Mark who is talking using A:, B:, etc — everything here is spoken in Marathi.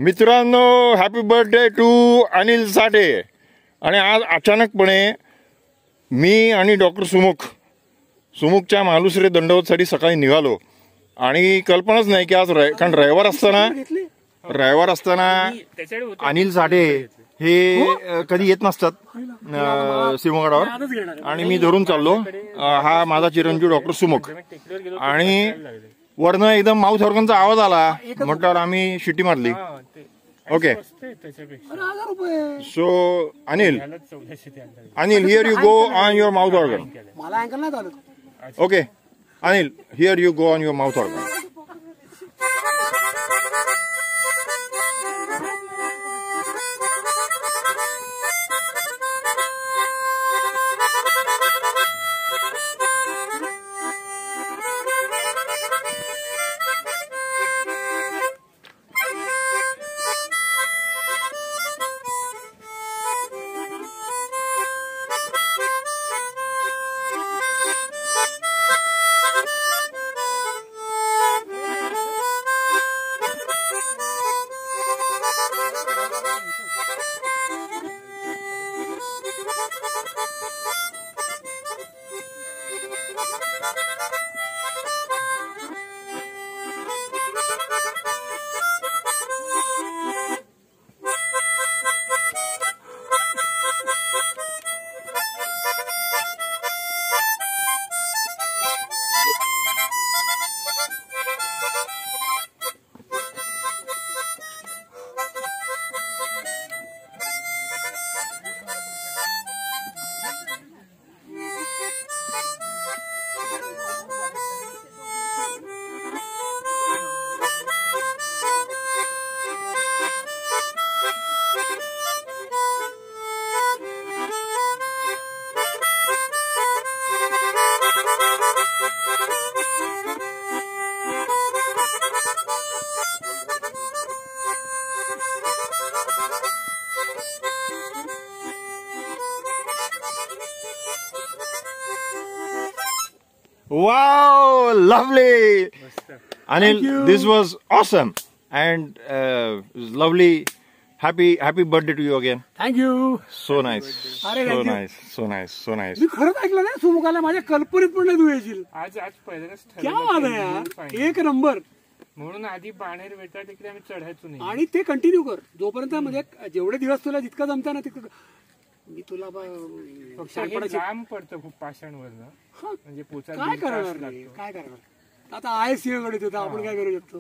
A: मित्रांनो, हॅपी बर्थडे टू अनिल साठे. आणि आज अचानकपणे मी आणि डॉक्टर सुमुखच्या मालुसरे दंडवतसाठी सकाळी निघालो आणि कल्पनाच नाही की आज कारण रविवार असताना अनिल साठे हे कधी येत नसतात सिंहगडावर आणि मी धरून चाललो. हा माझा चिरंजीव डॉक्टर सुमुख आणि वरनं एकदम माउथ ऑर्गनचा आवाज आला म्हटल्यावर आम्ही शिटी मारली. Okay, so Anil here you go on your mouth organ. Okay Anil, here you go on your mouth organ. Wow, lovely. Anil, this was awesome and lovely. Happy birthday to you again.
B: Thank you.
A: So nice. So nice.
B: मी खरंच ऐकलं नाही सुमुखाला, माझ्या कल्पनेत पण नाही तू येशील.
C: आज पहिल्यांदाच
B: क्या बात आहे यार, एक नंबर.
C: म्हणून आधी बाणेर वेटा तिकडे आम्ही चढायचो नाही
B: आणि ते कंटिन्यू कर जोपर्यंत म्हणजे जेवढे दिवस तुला जितकं जमतं ना तितकं. मी तुला
C: लांब पडतं खूप पाषाणवरनं, म्हणजे
B: काय करणार आता आहे सिंहगड तिथं, आपण काय करू शकतो.